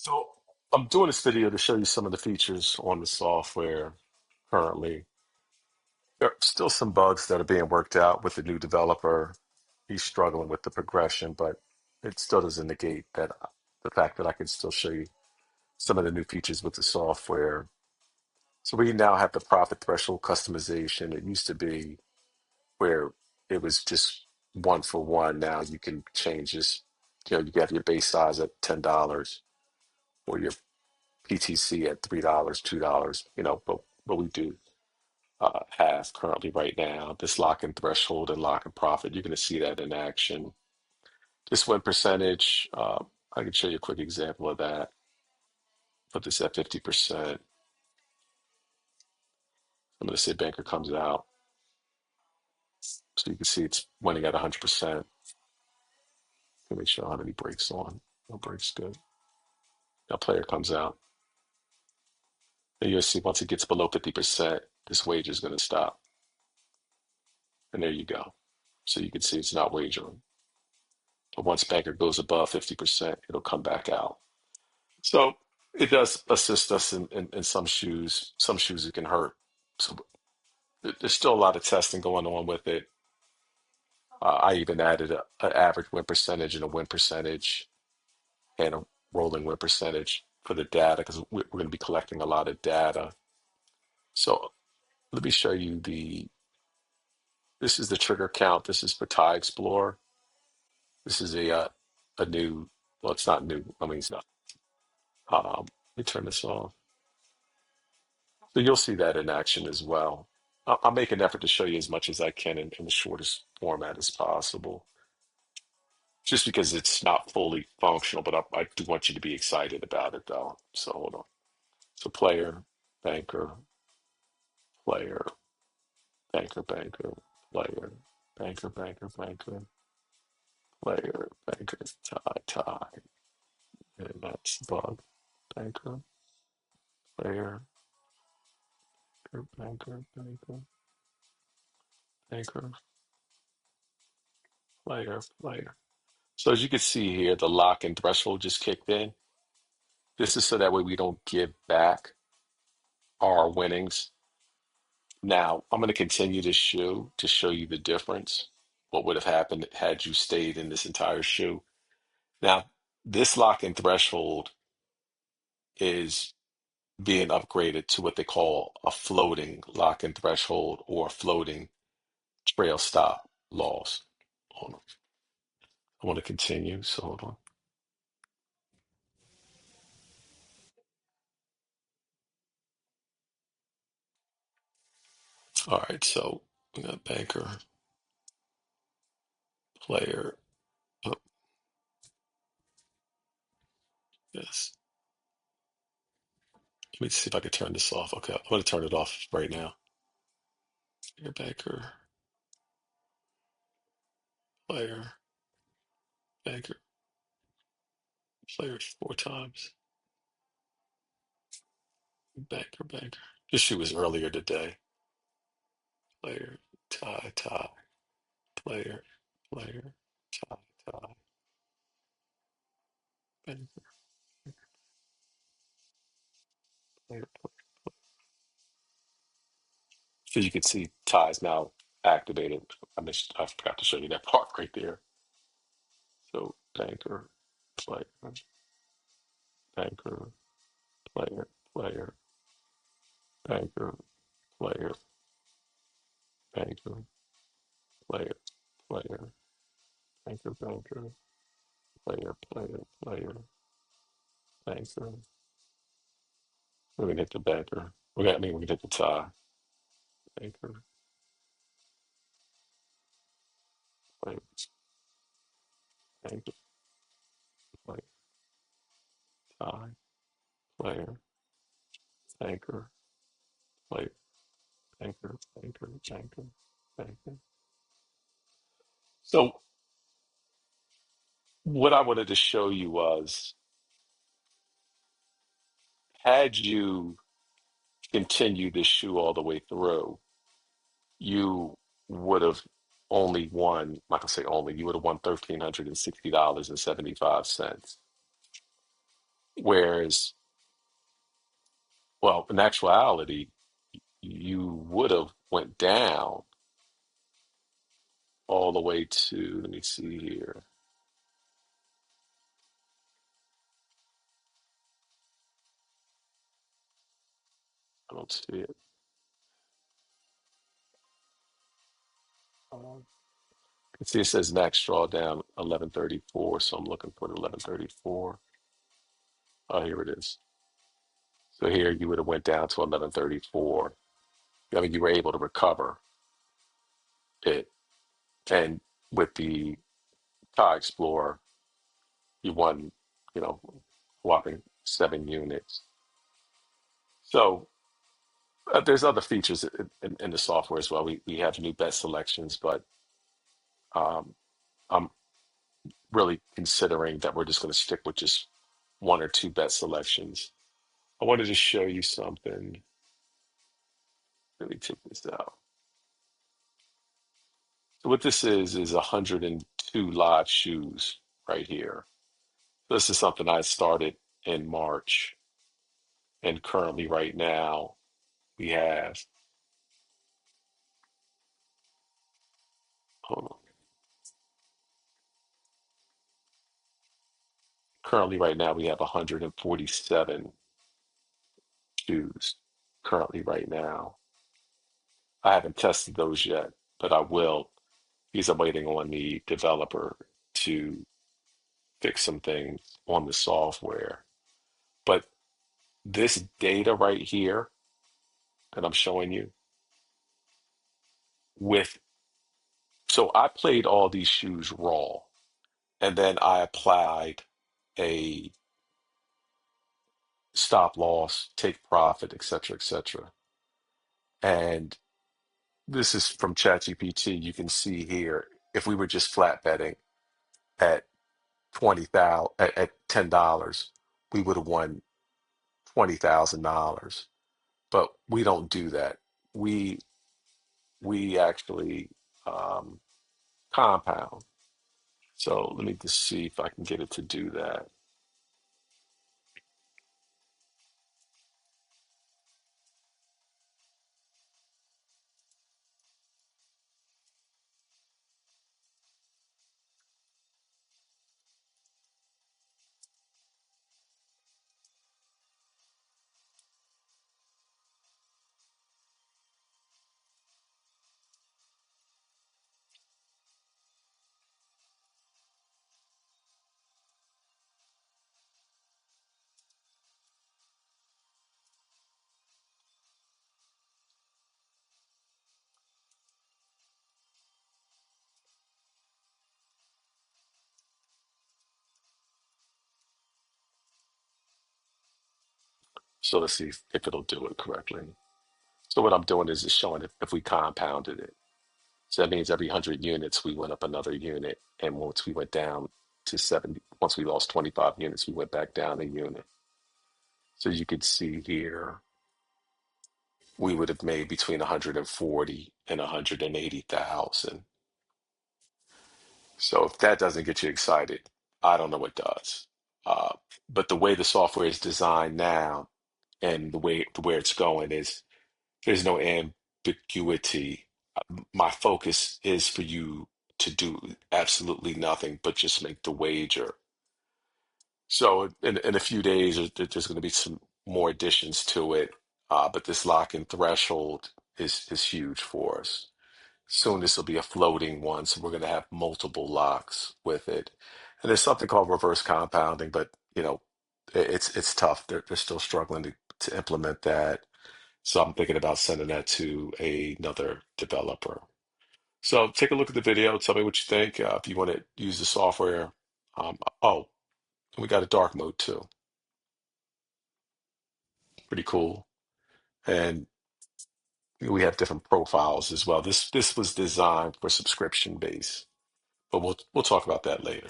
So I'm doing this video to show you some of the features on the software currently. There are still some bugs that are being worked out with the new developer. He's struggling with the progression, but it still doesn't negate that the fact that I can still show you some of the new features with the software. So we now have the profit threshold customization. It used to be where it was just one for one. Now you can change this. You have your base size at $10 or your PTC at $3, $2, but we do have currently right now this lock-in threshold and lock-in profit. You're going to see that in action. This win percentage, I can show you a quick example of that. Put this at 50%. I'm going to say banker comes out. So you can see it's winning at 100%. Let me show how many breaks on. No breaks, good. Now player comes out. And you'll see once it gets below 50%, this wager is going to stop. And there you go. So you can see it's not wagering. But once banker goes above 50%, it'll come back out. So it does assist us in some shoes. Some shoes it can hurt. So there's still a lot of testing going on with it. I even added an average win percentage and a win percentage and a rolling win percentage for the data because we're going to be collecting a lot of data. So let me show you this is the trigger count. This is for Tie Explorer. This is a new, well, it's not new. I mean, it's not. Let me turn this off. So you'll see that in action as well. I'll make an effort to show you as much as I can in the shortest format as possible, just because it's not fully functional, but I do want you to be excited about it though. So hold on. So player, banker, player, banker, banker, player, banker, banker, banker, player, banker, tie, tie. And that's bug. Banker, player, banker, banker, banker, player, player. So as you can see here, the lock and threshold just kicked in. This is so that way we don't give back our winnings. Now, I'm going to continue this shoe to show you the difference. What would have happened had you stayed in this entire shoe? Now, this lock and threshold is being upgraded to what they call a floating lock and threshold or floating trail stop loss. Hold on. I want to continue, so hold on. All right, so we got banker, player. Oh, yes. Let me see if I can turn this off. Okay, I'm going to turn it off right now. Your banker, player, banker, player four times. Banker, banker. This shoe was earlier today. Player, tie, tie, player, player, tie, tie, banker, player, player. So you can see ties now activated. I forgot to show you that part right there. So banker, player, banker, player, player, banker, player, banker, player, player, banker, banker, player, player, player, banker. We're gonna hit the banker. We're gonna hit the tie. Banker, player, banker, player, tie, player, banker, player, banker, banker, banker, banker. So what I wanted to show you was had you continued this shoe all the way through, you would have only won, I'm not gonna say only, you would have won $1,360.75. Whereas, well, in actuality, you would have went down all the way to, let me see here. I don't see it. You see, it says max drawdown 1134, so I'm looking for the 1134. Oh, here it is. So here you would have went down to 1134. I mean, you were able to recover it, and with the Pi Explorer, you won, you know, whopping 7 units. So there's other features in the software as well. We have new bet selections, but um, I'm really considering that we're just going to stick with just one or two bet selections. I wanted to show you something. Let me take this out. So what this is 102 live shoes right here. This is something I started in March, and currently right now we have, hold on. Currently right now we have 147 shoes currently right now. I haven't tested those yet, but I will because I'm waiting on the developer to fix some things on the software. But this data right here that I'm showing you with, so I played all these shoes raw, and then I applied a stop loss, take profit, et cetera, et cetera. And this is from ChatGPT. You can see here, if we were just flat betting at 20,000 at $10, we would have won $20,000. But we don't do that. We we actually um, compound. So let me just see if I can get it to do that. So let's see if it'll do it correctly. So what I'm doing is just showing if we compounded it. So that means every 100 units, we went up another unit. And once we went down to 70, once we lost 25 units, we went back down a unit. So you could see here, we would have made between 140 and 180,000. So if that doesn't get you excited, I don't know what does. Uh, but the way the software is designed now and the way where it's going is there's no ambiguity. My focus is for you to do absolutely nothing but just make the wager. So in a few days, there's going to be some more additions to it, but this lock-in threshold is huge for us. Soon this will be a floating one, so we're going to have multiple locks with it. And there's something called reverse compounding, but it's tough. They're still struggling to implement that. So I'm thinking about sending that to another developer. So take a look at the video. Tell me what you think. If you want to use the software. Oh, we got a dark mode too. Pretty cool. And we have different profiles as well. This was designed for subscription base, but we'll talk about that later.